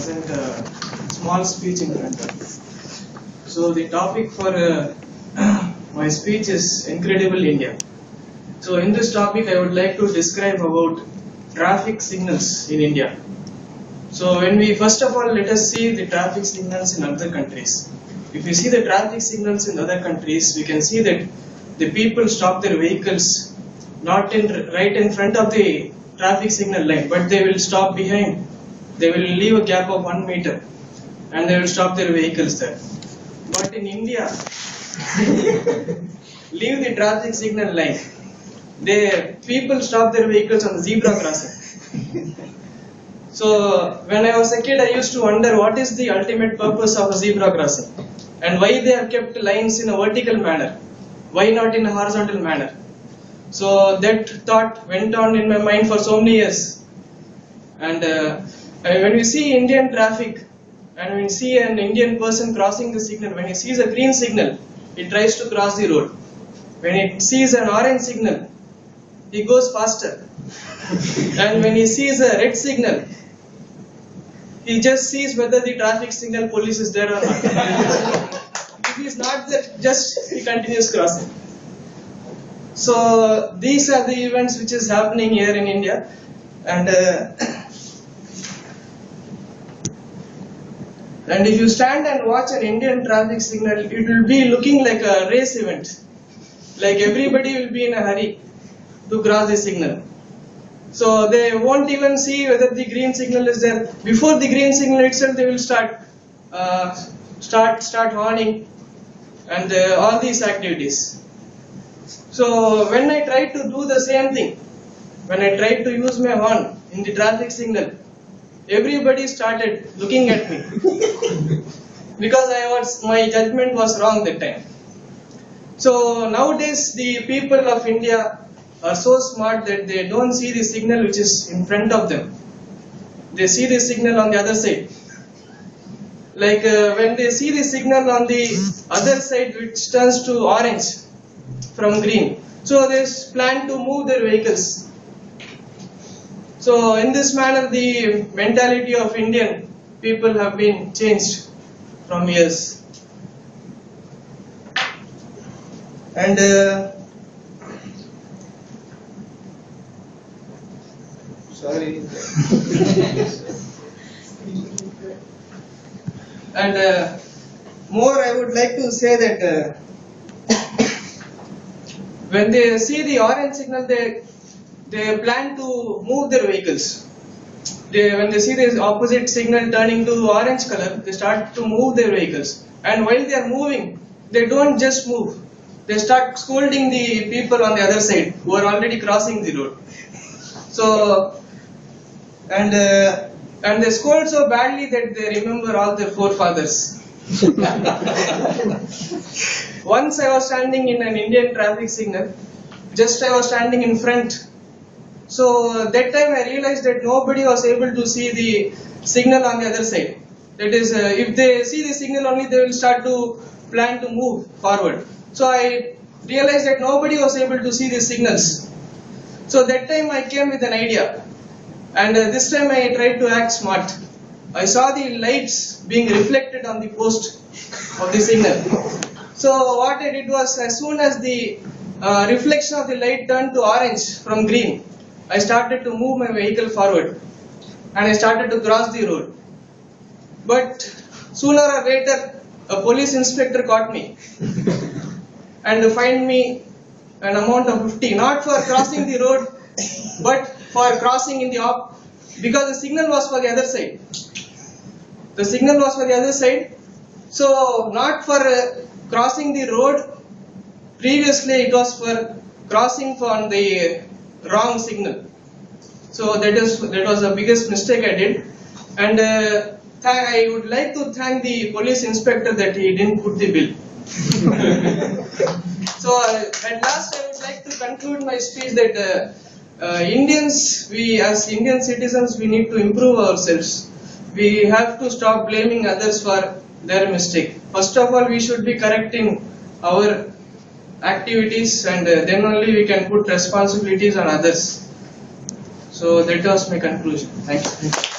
present a small speech in front of you. So the topic for my speech is Incredible India. So in this topic I would like to describe about traffic signals in India. So when we first of all let us see the traffic signals in other countries. If we see the traffic signals in other countries, we can see that the people stop their vehicles not right in front of the traffic signal line, but they will stop behind. They will leave a gap of 1 meter and they will stop their vehicles there. But in India, leave the traffic signal line. The people stop their vehicles on the zebra crossing. So when I was a kid, I used to wonder what is the ultimate purpose of a zebra crossing and why they have kept lines in a vertical manner. Why not in a horizontal manner? So that thought went on in my mind for so many years. And when we see Indian traffic and when we see an Indian person crossing the signal, when he sees a green signal, he tries to cross the road. When he sees an orange signal, he goes faster. And when he sees a red signal, he just sees whether the traffic signal police is there or not. If he is not there, just he continues crossing. So these are the events which is happening here in India, and if you stand and watch an Indian traffic signal, it will be looking like a race event. Like everybody will be in a hurry to cross the signal. So they won't even see whether the green signal is there. Before the green signal itself, they will start horning and all these activities. So when I tried to do the same thing, when I tried to use my horn in the traffic signal, everybody started looking at me because my judgment was wrong that time. So nowadays the people of India are so smart that they don't see the signal which is in front of them. They see the signal on the other side. Like when they see the signal on the other side which turns to orange from green, so they plan to move their vehicles. So in this manner the mentality of Indian people have been changed from years. And and more I would like to say that when they see the orange signal, they plan to move their vehicles. When they see the opposite signal turning to orange color, they start to move their vehicles. And while they are moving, they don't just move. They start scolding the people on the other side who are already crossing the road. So, and they scold so badly that they remember all their forefathers. Once I was standing in an Indian traffic signal, just I was standing in front. So that time I realized that nobody was able to see the signal on the other side. That is, if they see the signal only, they will start to plan to move forward. So I realized that nobody was able to see the signals. So that time I came with an idea. And this time I tried to act smart. I saw the lights being reflected on the post of the signal. So what I did was, as soon as the reflection of the light turned to orange from green, I started to move my vehicle forward and I started to cross the road. But sooner or later, a police inspector caught me and fined me an amount of 50, not for crossing the road, but for crossing in the because the signal was for the other side. The signal was for the other side, so not for crossing the road. Previously, it was for crossing on the wrong signal. So that was the biggest mistake I did, and I would like to thank the police inspector that he didn't put the bill. So at last, I would like to conclude my speech that Indians, we as Indian citizens, we need to improve ourselves. We have to stop blaming others for their mistake. First of all, we should be correcting our activities, and then only we can put responsibilities on others. So that was my conclusion. Thank you.